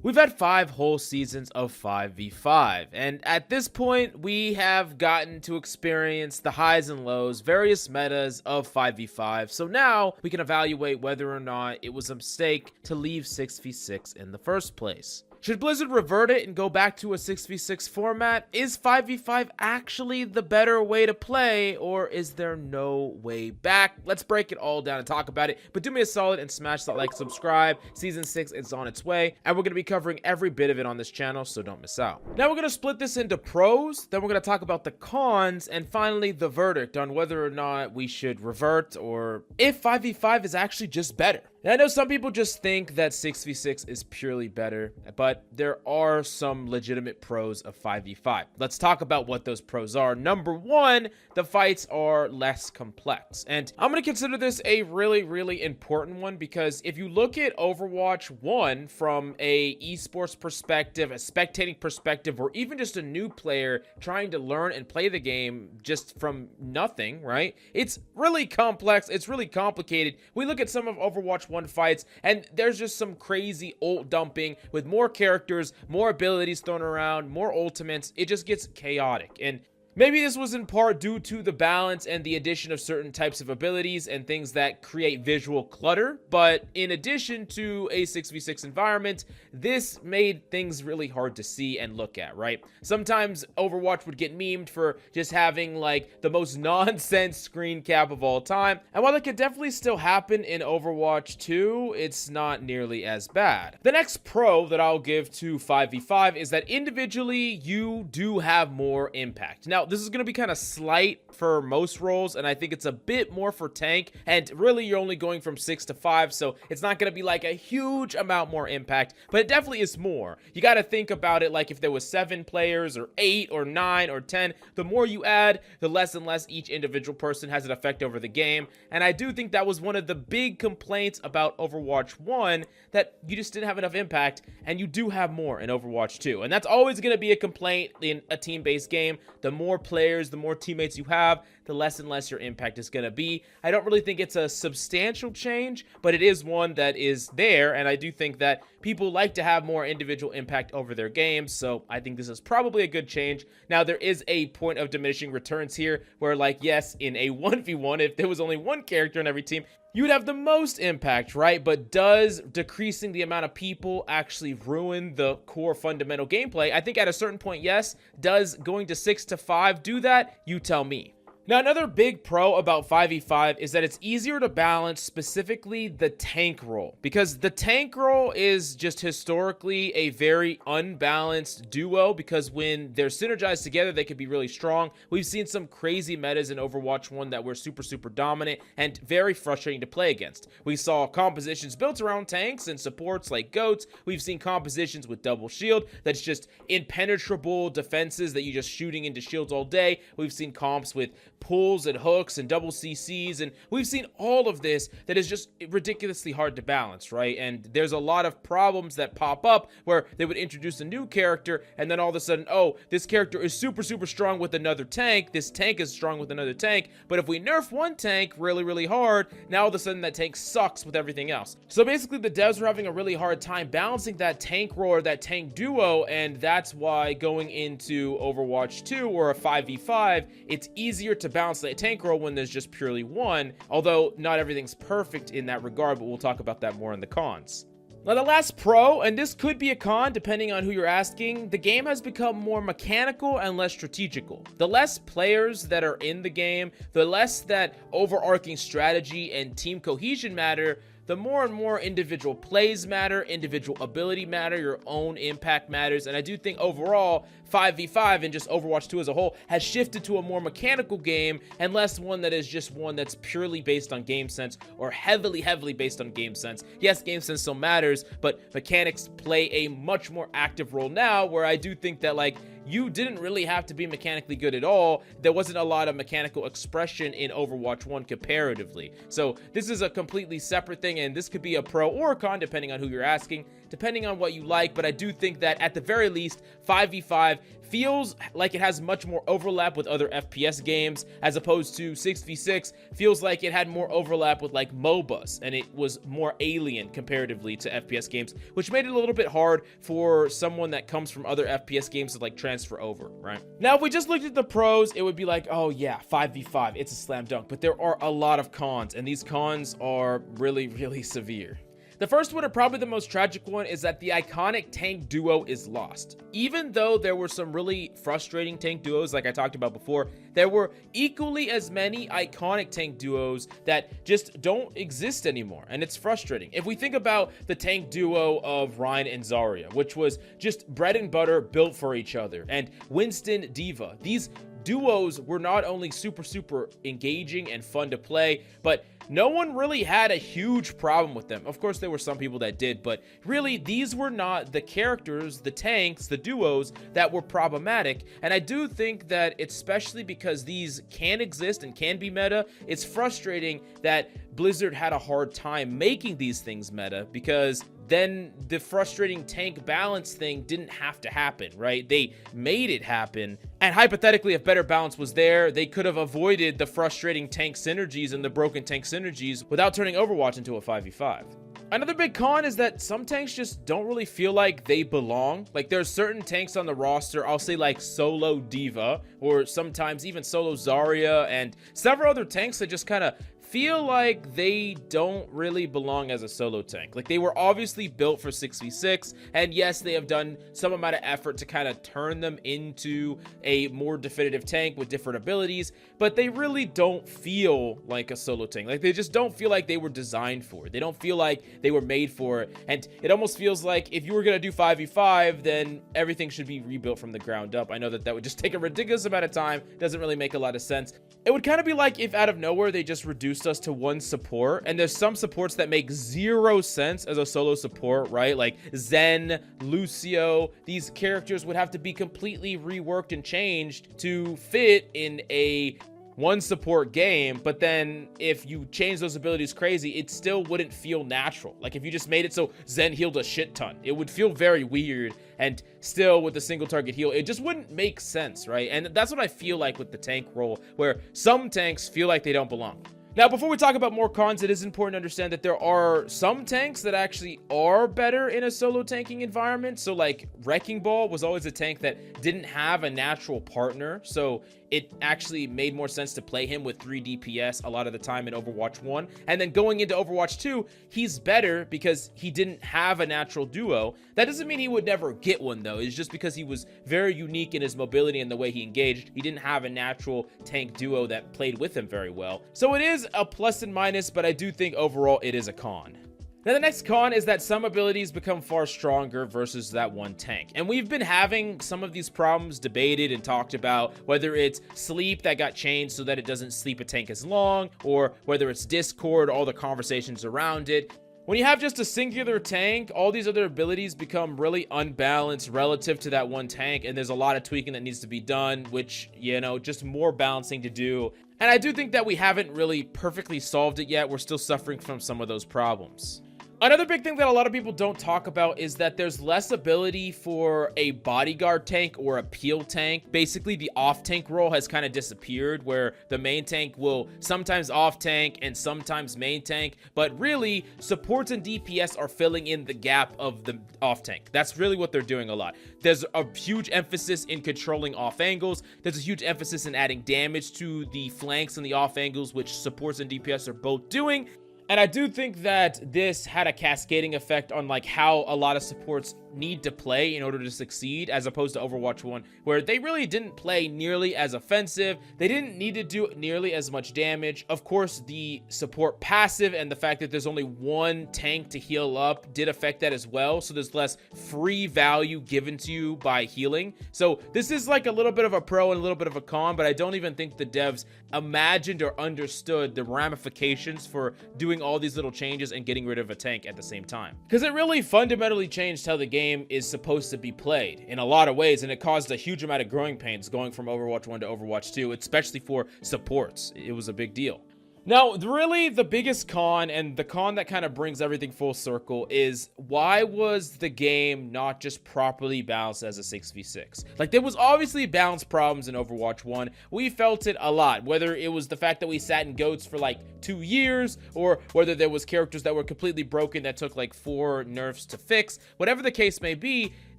We've had 5 whole seasons of 5v5, and at this point, we have gotten to experience the highs and lows, various metas of 5v5, so now we can evaluate whether or not it was a mistake to leave 6v6 in the first place. Should Blizzard revert it and go back to a 6v6 format? Is 5v5 actually the better way to play, or is there no way back? Let's break it all down and talk about it, but do me a solid and smash that like, subscribe. Season 6 is on its way, and we're going to be covering every bit of it on this channel, so don't miss out. Now we're going to split this into pros, then we're going to talk about the cons, and finally the verdict on whether or not we should revert, or if 5v5 is actually just better. And I know some people just think that 6v6 is purely better, but there are some legitimate pros of 5v5. Let's talk about what those pros are. Number one, the fights are less complex. And I'm going to consider this a really important one, because if you look at Overwatch 1 from a esports perspective, a spectating perspective, or even just a new player trying to learn and play the game just from nothing, right? It's really complex. It's really complicated. We look at some of Overwatch 1 fights, and there's just some crazy ult dumping with more characters, more abilities thrown around, more ultimates. It just gets chaotic. And maybe this was in part due to the balance and the addition of certain types of abilities and things that create visual clutter, but in addition to a 6v6 environment, this made things really hard to see and look at, right? Sometimes Overwatch would get memed for just having like the most nonsense screen cap of all time, and while that could definitely still happen in Overwatch 2, it's not nearly as bad. The next pro that I'll give to 5v5 is that individually you do have more impact. Now, this is going to be kind of slight for most roles, and I think it's a bit more for tank, and really you're only going from 6 to 5, so it's not going to be like a huge amount more impact, but it definitely is more. You got to think about it like if there was 7 players or 8 or 9 or 10, the more you add, the less and less each individual person has an effect over the game, and I do think that was one of the big complaints about Overwatch 1, that you just didn't have enough impact, and you do have more in Overwatch 2, and that's always going to be a complaint in a team-based game. The more players, the more teammates you have, the less and less your impact is going to be. I don't really think it's a substantial change, but it is one that is there, and I do think that people like to have more individual impact over their games, so I think this is probably a good change. Now, there is a point of diminishing returns here, where like, yes, in a 1v1, if there was only one character on every team, you would have the most impact, right? But does decreasing the amount of people actually ruin the core fundamental gameplay? I think at a certain point, yes. Does going to 6 to 5 do that? You tell me. Now, another big pro about 5v5 is that it's easier to balance specifically the tank role, because the tank role is just historically a very unbalanced duo, because when they're synergized together, they can be really strong. We've seen some crazy metas in Overwatch 1 that were super dominant and very frustrating to play against. We saw compositions built around tanks and supports like goats. We've seen compositions with double shield that's just impenetrable defenses that you're just shooting into shields all day. We've seen comps with pulls and hooks and double CCs, and we've seen all of this that is just ridiculously hard to balance, right? And there's a lot of problems that pop up where they would introduce a new character, and then all of a sudden, oh, this character is super strong with another tank, this tank is strong with another tank, but if we nerf one tank really hard, now all of a sudden that tank sucks with everything else. So basically the devs were having a really hard time balancing that tank role or that tank duo, and that's why going into Overwatch 2 or a 5v5, it's easier to balance that tank role when there's just purely one, although not everything's perfect in that regard, but we'll talk about that more in the cons. Now, the last pro, and this could be a con depending on who you're asking, the game has become more mechanical and less strategical. The less players that are in the game, the less that overarching strategy and team cohesion matter, the more and more individual plays matter, individual ability matter, your own impact matters, and I do think overall 5v5 and just Overwatch 2 as a whole has shifted to a more mechanical game and less one that is just one that's purely based on game sense or heavily based on game sense. Yes, game sense still matters, but mechanics play a much more active role now, where I do think that like you didn't really have to be mechanically good at all. There wasn't a lot of mechanical expression in Overwatch 1 comparatively. So this is a completely separate thing, and this could be a pro or a con depending on who you're asking. depending on what you like, but I do think that at the very least, 5v5 feels like it has much more overlap with other FPS games, as opposed to 6v6 feels like it had more overlap with like MOBAs, and it was more alien comparatively to FPS games, which made it a little bit hard for someone that comes from other FPS games to like transfer over, right? Now, if we just looked at the pros, it would be like, oh yeah, 5v5, it's a slam dunk, but there are a lot of cons, and these cons are really, really severe. The first one, and probably the most tragic one, is that the iconic tank duo is lost. Even though there were some really frustrating tank duos like I talked about before, there were equally as many iconic tank duos that just don't exist anymore, and it's frustrating. If we think about the tank duo of Ryan and Zarya, which was just bread and butter built for each other, and Winston D.Va, these duos were not only super engaging and fun to play, but no one really had a huge problem with them. Of course, there were some people that did, but really, these were not the characters, the tanks, the duos that were problematic. And I do think that, especially because these can exist and can be meta, it's frustrating that Blizzard had a hard time making these things meta, because then the frustrating tank balance thing didn't have to happen, right? They made it happen. And hypothetically, if better balance was there, they could have avoided the frustrating tank synergies and the broken tank synergies without turning Overwatch into a 5v5. Another big con is that some tanks just don't really feel like they belong. Like, there's certain tanks on the roster, I'll say like solo D.Va, or sometimes even solo Zarya, and several other tanks that just kind of feel like they don't really belong as a solo tank. Like, they were obviously built for 6v6, and yes, they have done some amount of effort to kind of turn them into a more definitive tank with different abilities, but they really don't feel like a solo tank. Like, they just don't feel like they were designed for it. They don't feel like they were made for it, and it almost feels like if you were gonna do 5v5, then everything should be rebuilt from the ground up. I know that that would just take a ridiculous amount of time, doesn't really make a lot of sense. It would kind of be like if out of nowhere they just reduced us to one support, and there's some supports that make zero sense as a solo support, right? Like Zen, Lucio, these characters would have to be completely reworked and changed to fit in a one support game, but then if you change those abilities crazy, it still wouldn't feel natural. Like, if you just made it so Zen healed a shit ton, it would feel very weird, and still with the single target heal, it just wouldn't make sense, right? And that's what I feel like with the tank role, where some tanks feel like they don't belong. Now, before we talk about more cons, it is important to understand that there are some tanks that actually are better in a solo tanking environment. So like Wrecking Ball was always a tank that didn't have a natural partner, so it actually made more sense to play him with 3 DPS a lot of the time in Overwatch 1. And then going into Overwatch 2, he's better because he didn't have a natural duo. That doesn't mean he would never get one, though. It's just because he was very unique in his mobility and the way he engaged. He didn't have a natural tank duo that played with him very well. So it is a plus and minus, but I do think overall it is a con. Now, the next con is that some abilities become far stronger versus that one tank. And we've been having some of these problems debated and talked about, whether it's sleep that got changed so that it doesn't sleep a tank as long, or whether it's Discord, all the conversations around it. When you have just a singular tank, all these other abilities become really unbalanced relative to that one tank, and there's a lot of tweaking that needs to be done, which, you know, just more balancing to do. And I do think that we haven't really perfectly solved it yet. We're still suffering from some of those problems. Another big thing that a lot of people don't talk about is that there's less ability for a bodyguard tank or a peel tank. Basically, the off-tank role has kind of disappeared, where the main tank will sometimes off-tank and sometimes main tank, but really, supports and DPS are filling in the gap of the off-tank. That's really what they're doing a lot. There's a huge emphasis in controlling off angles. There's a huge emphasis in adding damage to the flanks and the off angles, which supports and DPS are both doing. And I do think that this had a cascading effect on like how a lot of supports need to play in order to succeed, as opposed to Overwatch 1, where they really didn't play nearly as offensive. They didn't need to do nearly as much damage. Of course, the support passive and the fact that there's only one tank to heal up did affect that as well. So there's less free value given to you by healing. So this is like a little bit of a pro and a little bit of a con, but I don't even think the devs imagined or understood the ramifications for doing all these little changes and getting rid of a tank at the same time. Because it really fundamentally changed how the game is supposed to be played in a lot of ways, and it caused a huge amount of growing pains going from Overwatch 1 to Overwatch 2, especially for supports. It was a big deal. Now, really, the biggest con, and the con that kind of brings everything full circle, is why was the game not just properly balanced as a 6v6? Like, there was obviously balance problems in Overwatch 1. We felt it a lot, whether it was the fact that we sat in goats for like 2 years, or whether there was characters that were completely broken that took like 4 nerfs to fix. Whatever the case may be,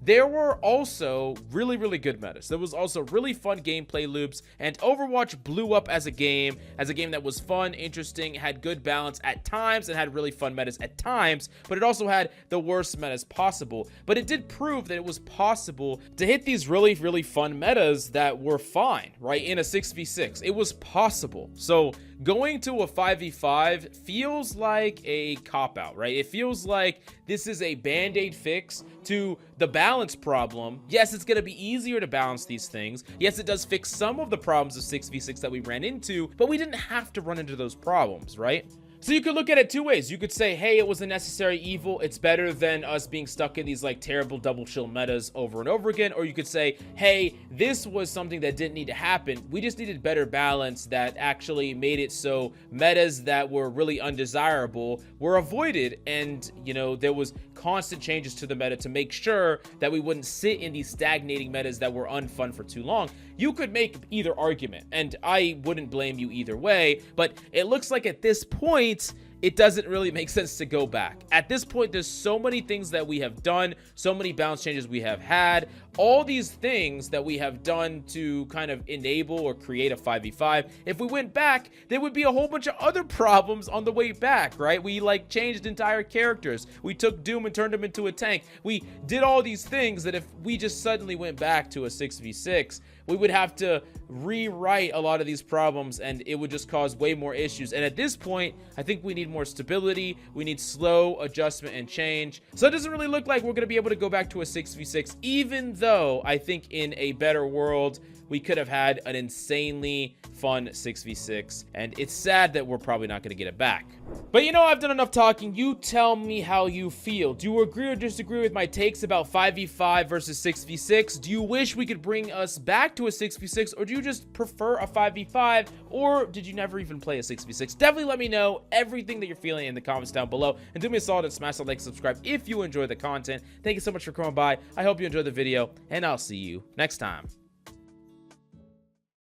there were also really good metas. There was also really fun gameplay loops, and Overwatch blew up as a game that was fun, interesting, had good balance at times, and had really fun metas at times, but it also had the worst metas possible. But it did prove that it was possible to hit these really fun metas that were fine, right? In a 6v6, it was possible. So going to a 5v5 feels like a cop-out, right? It feels like this is a band-aid fix to the balance problem. Yes, it's going to be easier to balance these things. Yes, it does fix some of the problems of 6v6 that we ran into, but we didn't have to run into those problems, right? So you could look at it 2 ways. You could say, hey, it was a necessary evil. It's better than us being stuck in these like terrible double shield metas over and over again. Or you could say, hey, this was something that didn't need to happen. We just needed better balance that actually made it so metas that were really undesirable were avoided. And, you know, there was constant changes to the meta to make sure that we wouldn't sit in these stagnating metas that were unfun for too long. You could make either argument, and I wouldn't blame you either way, but it looks like at this point, it doesn't really make sense to go back. At this point, there's so many things that we have done, so many balance changes we have had, all these things that we have done to kind of enable or create a 5v5. If we went back, there would be a whole bunch of other problems on the way back, right? We like changed entire characters. We took Doom and turned him into a tank. We did all these things that if we just suddenly went back to a 6v6, we would have to rewrite a lot of these problems, and it would just cause way more issues. And at this point, I think we need more stability. We need slow adjustment and change. So it doesn't really look like we're going to be able to go back to a 6v6, even though I think in a better world, we could have had an insanely fun 6v6, and it's sad that we're probably not going to get it back. But you know, I've done enough talking. You tell me how you feel. Do you agree or disagree with my takes about 5v5 versus 6v6? Do you wish we could bring us back to a 6v6, or do you just prefer a 5v5, or did you never even play a 6v6? Definitely let me know everything that you're feeling in the comments down below, and do me a solid and smash that like, subscribe if you enjoy the content. Thank you so much for coming by. I hope you enjoyed the video, and I'll see you next time.